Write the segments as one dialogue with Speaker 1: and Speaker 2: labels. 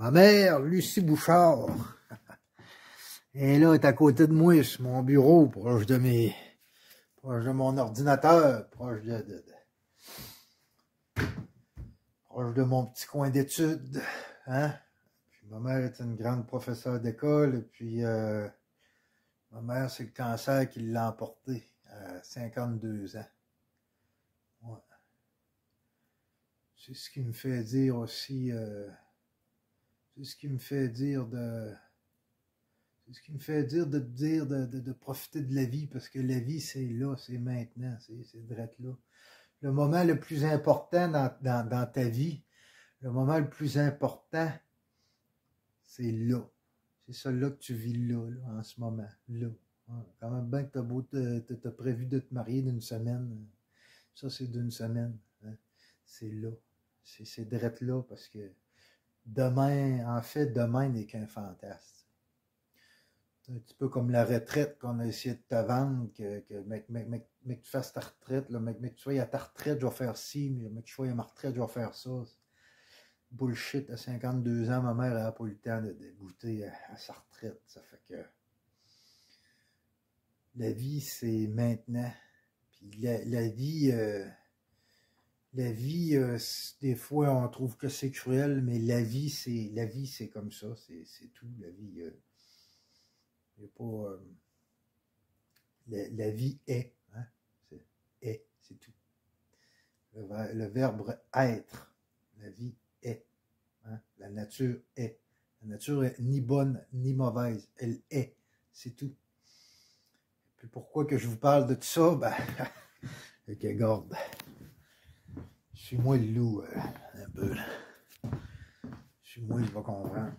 Speaker 1: Ma mère, Lucie Bouchard, et là, elle est à côté de moi, sur mon bureau, proche de mon ordinateur, proche de mon petit coin d'études, hein. Puis ma mère est une grande professeure d'école, et puis ma mère, c'est le cancer qui l'a emporté à 52 ans. Ouais. C'est ce qui me fait dire aussi, c'est ce qui me fait dire de profiter de la vie, parce que la vie, c'est là, c'est maintenant, c'est direct là. Le moment le plus important dans ta vie, le moment le plus important, c'est là. C'est ça là que tu vis là, en ce moment, là. Quand même bien que t'as prévu de te marier d'une semaine. Ça, c'est d'une semaine. Hein. C'est là. C'est direct là, parce que demain n'est qu'un fantasme. C'est un petit peu comme la retraite qu'on a essayé de te vendre, mec, tu fasses ta retraite, là, mec, tu sois à ta retraite, je vais faire ci, mec, tu sois à ma retraite, je vais faire ça. Bullshit, à 52 ans, ma mère n'a pas eu le temps de goûter à sa retraite. Ça fait que la vie, c'est maintenant. Puis la vie, des fois, on trouve que c'est cruel, mais la vie, c'est comme ça, c'est tout. La vie, il n'y a pas... la vie est, hein? C'est tout. Le verbe être, la vie est. Hein? La nature est. La nature est ni bonne ni mauvaise. Elle est. C'est tout. Et puis pourquoi que je vous parle de tout ça? Ben, et que garde. Suis-moi le loup, un peu. Suis-moi, je vais comprendre.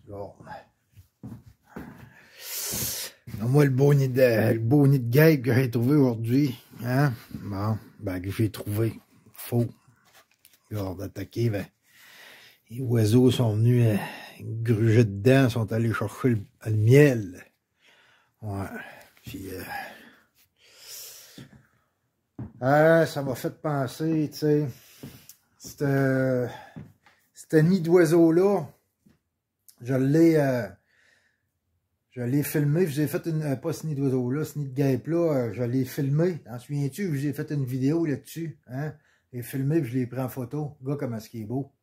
Speaker 1: Garde. Moi, le beau nid de guêpe que j'ai trouvé aujourd'hui, hein? Bon, ben, que j'ai trouvé. Faux. Regarde, attaqué, ben, les oiseaux sont venus gruger dedans, sont allés chercher le miel. Ouais. Puis, ça m'a fait penser, tu sais, ce nid d'oiseau-là, je l'ai filmé, j'ai fait pas ce nid d'oiseau-là, ce nid de guêpe-là, je l'ai filmé. T'en souviens-tu? J'ai fait une vidéo là-dessus, hein? Je l'ai filmé, puis je l'ai pris en photo. Gars, comment est-ce qu'il est beau.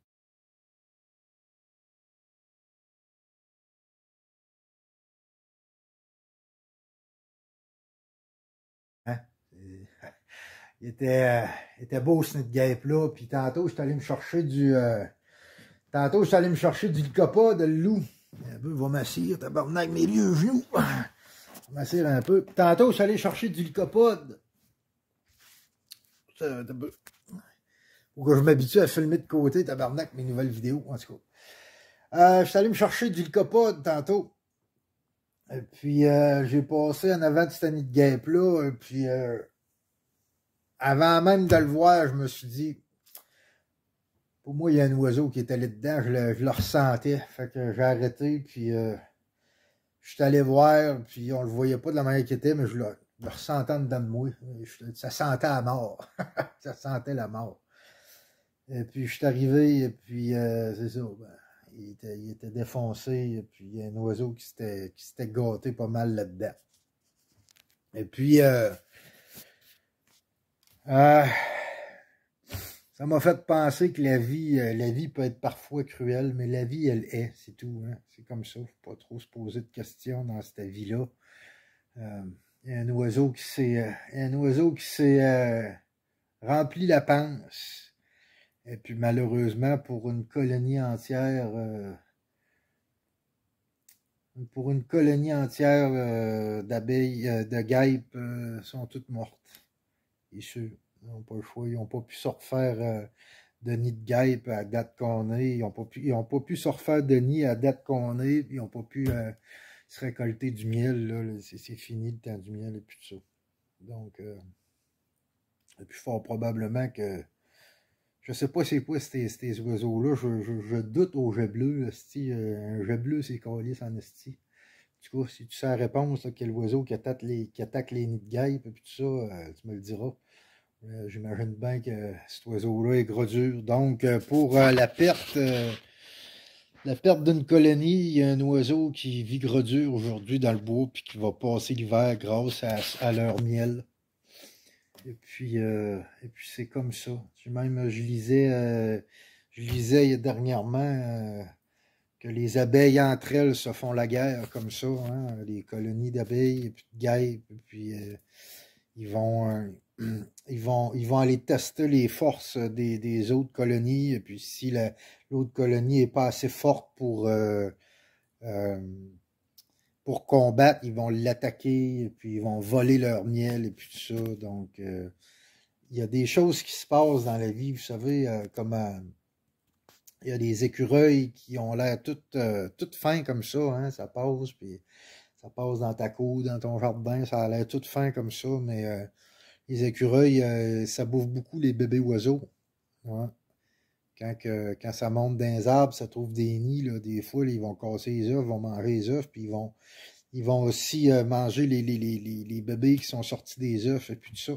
Speaker 1: Hein? Il était beau ce nid de guêpe-là, puis tantôt, je suis allé me chercher du lycopode, le loup. Un peu, va m'assire, tabarnak, mes vieux genoux. Va m'assire un peu. Tantôt, je suis allé chercher du lycopode. Ça, faut que je m'habitue à filmer de côté, tabarnak, mes nouvelles vidéos, en tout cas. Je suis allé me chercher du lycopode tantôt. Et puis, j'ai passé en avant de cette nid de guêpe-là, et puis, avant même de le voir, je me suis dit, pour moi, il y a un oiseau qui était là-dedans, je le ressentais. Fait que j'ai arrêté, puis je suis allé voir, puis on le voyait pas de la manière qu'il était, mais je le ressentais dedans de moi. Ça sentait la mort. Ça sentait la mort. Et puis je suis arrivé, et puis c'est ça, ben, il était défoncé, et puis il y a un oiseau qui s'était gâté pas mal là-dedans. Et puis ça m'a fait penser que la vie peut être parfois cruelle, mais la vie, elle est, c'est tout. Hein? C'est comme ça, faut pas trop se poser de questions dans cette vie-là. Il y a un oiseau qui s'est rempli la panse. Et puis malheureusement, pour une colonie entière, d'abeilles, de guêpes, sont toutes mortes. C'est sûr. Ils n'ont pas le choix. Ils n'ont pas pu se refaire de nid de guêpe à date qu'on est. Ils n'ont pas pu se refaire de nid à date qu'on est. Ils n'ont pas pu se récolter du miel. Là. C'est fini le temps du miel et puis tout ça. Donc, et puis fort probablement que je sais pas c'est quoi ces oiseaux-là. Je doute au jet bleu. Un jet bleu, c'est calice en esti. En tout cas, si tu sais la réponse, là, quel oiseau qui attaque les nids de guêpe et puis tout ça, tu me le diras. J'imagine bien que cet oiseau-là est gros dur. Donc, pour la perte La perte d'une colonie, il y a un oiseau qui vit dur aujourd'hui dans le bois, puis qui va passer l'hiver grâce à leur miel. Et puis c'est comme ça. Même, je lisais dernièrement que les abeilles entre elles se font la guerre comme ça, hein, les colonies d'abeilles et puis de guêpes, et puis ils vont, ils vont aller tester les forces des autres colonies, et puis si l'autre colonie est pas assez forte euh, pour combattre, ils vont l'attaquer, et puis ils vont voler leur miel, et puis tout ça. Donc, il y a des choses qui se passent dans la vie, vous savez, comme il y a des écureuils qui ont l'air toutes fins comme ça, hein, ça passe, puis ça passe dans ta cour, dans ton jardin, ça a l'air tout fin comme ça, mais les écureuils, ça bouffe beaucoup les bébés oiseaux. Ouais. Quand ça monte dans les arbres, ça trouve des nids, là, des fois, là, ils vont casser les œufs, vont manger les œufs, puis ils vont aussi manger les bébés qui sont sortis des œufs, et puis tout ça.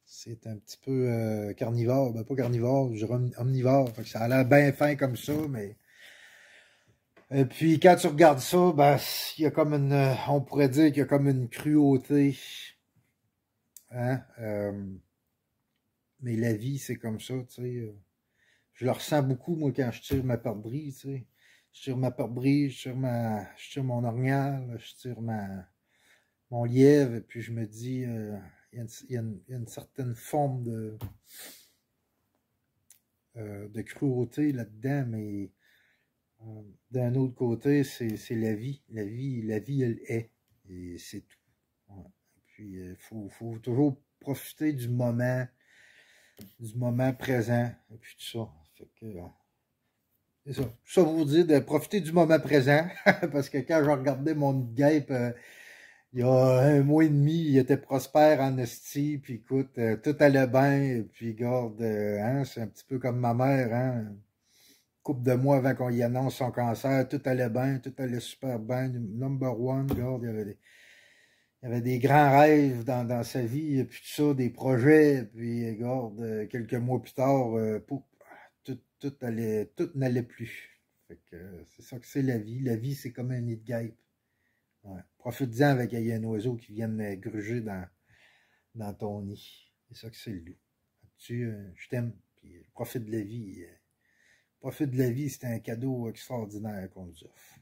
Speaker 1: C'est un petit peu carnivore, ben pas carnivore, je dirais omnivore, fait que ça a l'air bien fin comme ça, mais... Et puis quand tu regardes ça, ben, il y a comme on pourrait dire qu'il y a comme une cruauté, hein, mais la vie, c'est comme ça, tu sais. Je le ressens beaucoup, moi, quand je tire ma pare-brise, tu sais. Je tire ma pare-brise, je tire mon orignal, je tire mon lièvre, et puis je me dis, il y a une certaine forme de cruauté là-dedans, mais d'un autre côté, c'est la vie. La vie, elle est. Et c'est tout. Ouais. Puis, il faut toujours profiter du moment présent, et puis tout ça. Fait que, c'est ça. Ça vous dire de profiter du moment présent, parce que quand je regardais mon guêpe, il y a un mois et demi, il était prospère en esti, puis écoute, tout allait bien, et puis garde, hein, c'est un petit peu comme ma mère, hein, couple de mois avant qu'on y annonce son cancer, tout allait bien, tout allait super bien, number one, regarde, il y avait des grands rêves dans sa vie, et puis tout ça, des projets, puis regarde, quelques mois plus tard, pouf, tout n'allait plus. Fait que c'est ça que c'est la vie. La vie, c'est comme un nid de guêpe. Ouais. Profite-en avec il y a un oiseau qui vient gruger dans ton nid. C'est ça que c'est le loup. Je t'aime, puis profite de la vie. Profite de la vie, c'est un cadeau extraordinaire qu'on nous offre.